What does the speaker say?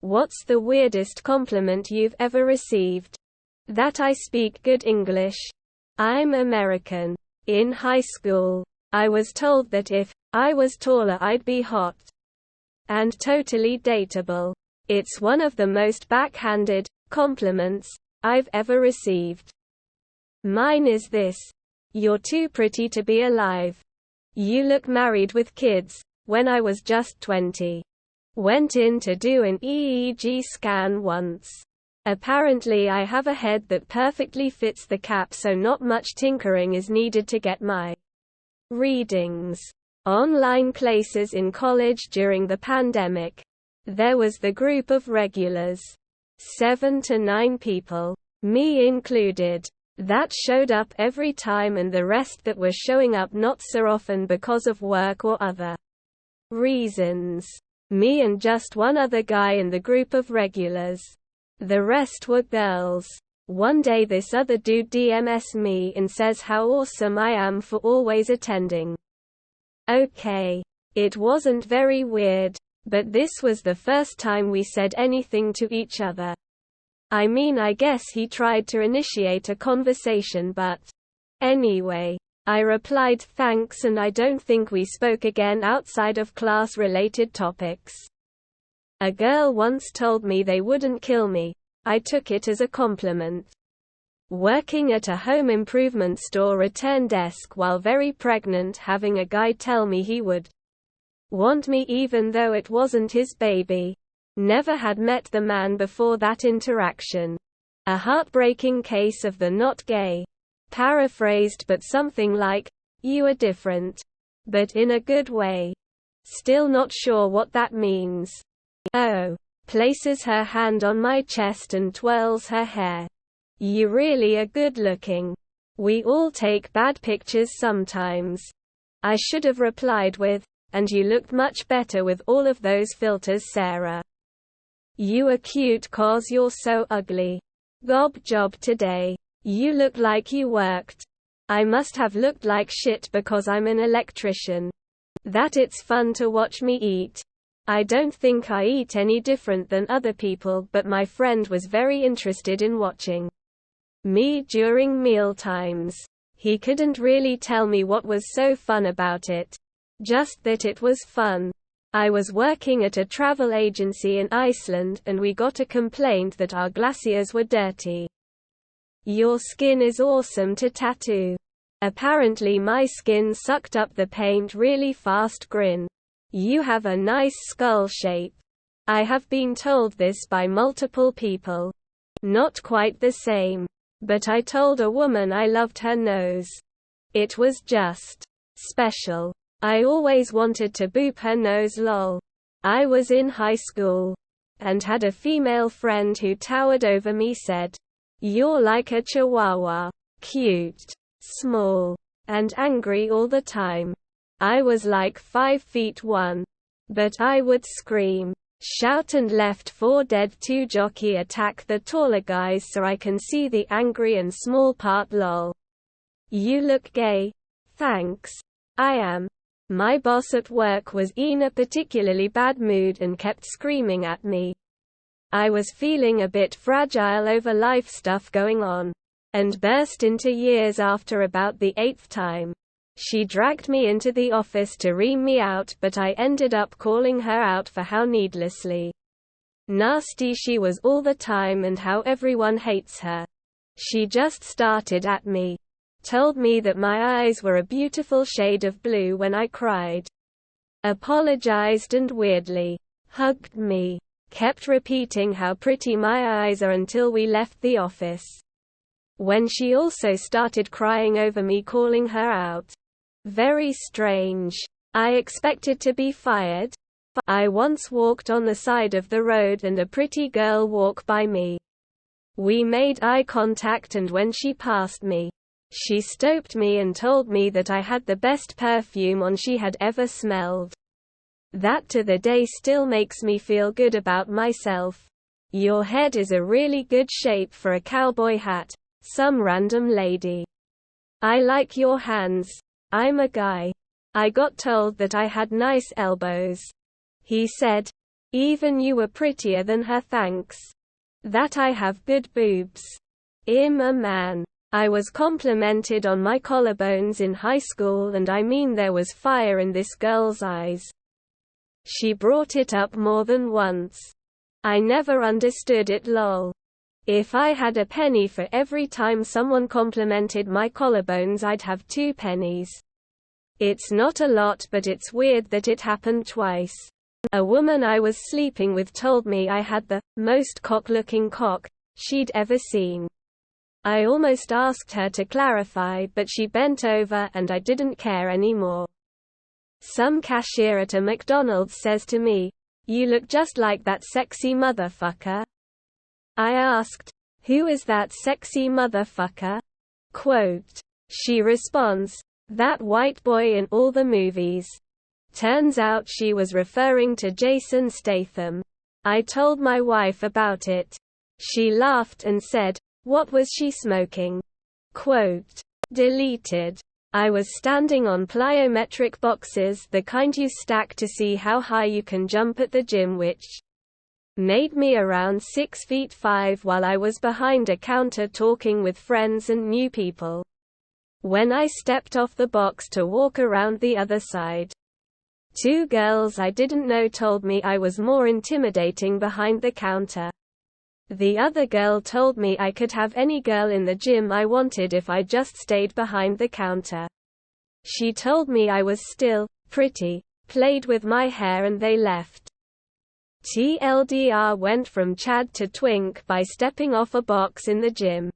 What's the weirdest compliment you've ever received? That I speak good English. I'm American. In high school, I was told that if I was taller I'd be hot and totally dateable. It's one of the most backhanded compliments I've ever received. Mine is this: you're too pretty to be alive. You look married with kids. When I was just 20. Went in to do an EEG scan once. Apparently I have a head that perfectly fits the cap, so not much tinkering is needed to get my readings. Online classes in college during the pandemic. There was the group of regulars. 7 to 9 people. Me included. That showed up every time, and the rest that were showing up not so often because of work or other reasons. Me and just one other guy in the group of regulars. The rest were girls. One day this other dude DMs me and says how awesome I am for always attending. Okay. It wasn't very weird, but this was the first time we said anything to each other. I mean, I guess he tried to initiate a conversation, but anyway, I replied thanks, and I don't think we spoke again outside of class-related topics. A girl once told me they wouldn't kill me. I took it as a compliment. Working at a home improvement store return desk while very pregnant, having a guy tell me he would want me even though it wasn't his baby. Never had met the man before that interaction. A heartbreaking case of the not gay. Paraphrased, but something like, "You are different. But in a good way." Still not sure what that means. Oh. Places her hand on my chest and twirls her hair. "You really are good looking. We all take bad pictures sometimes." I should have replied with, "And you looked much better with all of those filters, Sarah. You are cute 'cause you're so ugly. Gob job today. You look like you worked." I must have looked like shit because I'm an electrician. That it's fun to watch me eat. I don't think I eat any different than other people, but my friend was very interested in watching me during meal times. He couldn't really tell me what was so fun about it. Just that it was fun. I was working at a travel agency in Iceland, and we got a complaint that our glaciers were dirty. "Your skin is awesome to tattoo." Apparently my skin sucked up the paint really fast. Grin. "You have a nice skull shape." I have been told this by multiple people. Not quite the same. But I told a woman I loved her nose. It was just special. I always wanted to boop her nose, lol. I was in high school and had a female friend who towered over me, said, "You're like a chihuahua. Cute, small, and angry all the time." I was like 5'1". But I would scream, shout and left 4 dead to jockey attack the taller guys so I can see the angry and small part, lol. "You look gay." Thanks. I am. My boss at work was in a particularly bad mood and kept screaming at me. I was feeling a bit fragile over life stuff going on, and burst into tears after about the 8th time. She dragged me into the office to ream me out, but I ended up calling her out for how needlessly nasty she was all the time and how everyone hates her. She just started at me. Told me that my eyes were a beautiful shade of blue when I cried. Apologized and weirdly hugged me. Kept repeating how pretty my eyes are until we left the office. When she also started crying over me calling her out. Very strange. I expected to be fired. I once walked on the side of the road and a pretty girl walked by me. We made eye contact, and when she passed me, she stopped me and told me that I had the best perfume on she had ever smelled. That to the day still makes me feel good about myself. "Your head is a really good shape for a cowboy hat," some random lady. "I like your hands. I'm a guy. I got told that I had nice elbows." He said, Even you were prettier than her, thanks. That I have good boobs. I'm a man. I was complimented on my collarbones in high school, and I mean there was fire in this girl's eyes. She brought it up more than once. I never understood it, lol. If I had a penny for every time someone complimented my collarbones, I'd have 2 pennies. It's not a lot, but it's weird that it happened twice. A woman I was sleeping with told me I had the most cock-looking cock she'd ever seen. I almost asked her to clarify, but she bent over and I didn't care anymore. Some cashier at a McDonald's says to me, "You look just like that sexy motherfucker." I asked, "Who is that sexy motherfucker?" Quote. She responds, "That white boy in all the movies." Turns out she was referring to Jason Statham. I told my wife about it. She laughed and said, "What was she smoking?" Quote. Deleted. I was standing on plyometric boxes, the kind you stack to see how high you can jump at the gym, which made me around 6'5" while I was behind a counter talking with friends and new people. When I stepped off the box to walk around the other side, 2 girls I didn't know told me I was more intimidating behind the counter. The other girl told me I could have any girl in the gym I wanted if I just stayed behind the counter. She told me I was still pretty, played with my hair, and they left. TLDR went from Chad to Twink by stepping off a box in the gym.